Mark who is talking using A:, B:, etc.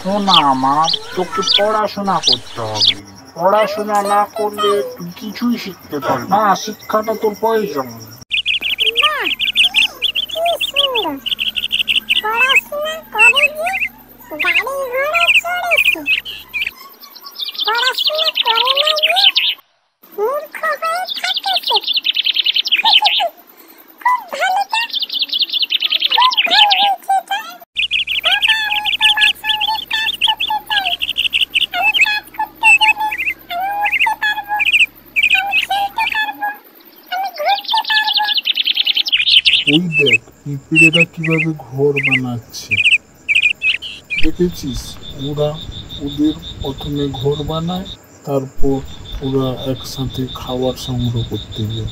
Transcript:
A: শোনা আমার, তোকে পড়াশোনা করতে হবে। পড়াশোনা না করলে তুই কিছুই শিখতে পারবি না। শিক্ষাটা তোর প্রয়োজন।
B: বাহ, কি সুন্দর! পড়াশোনা করেছি, গাড়ি ঘোড়া চড়েছি, পড়াশোনা করে না যে মূর্খ হয়ে থাকেছে। খুব ভালো তো, খুব ভালো হয়েছে এটা। বাবা, আমি তোমার সঙ্গে কাজ করতে চাই। আমি কাজ করতে গেলে আমি উঠতে পারবো, আমি খেলতে পারবো, আমি ঘুরতে পারবো।
A: ওই দেখ পিঁপড়েরা কিভাবে ঘর বানাচ্ছে, দেখেছিস? ওরা ওদের প্রথমে ঘর বানায়, তারপর ওরা একসাথে খাবার সংগ্রহ করতে যায়।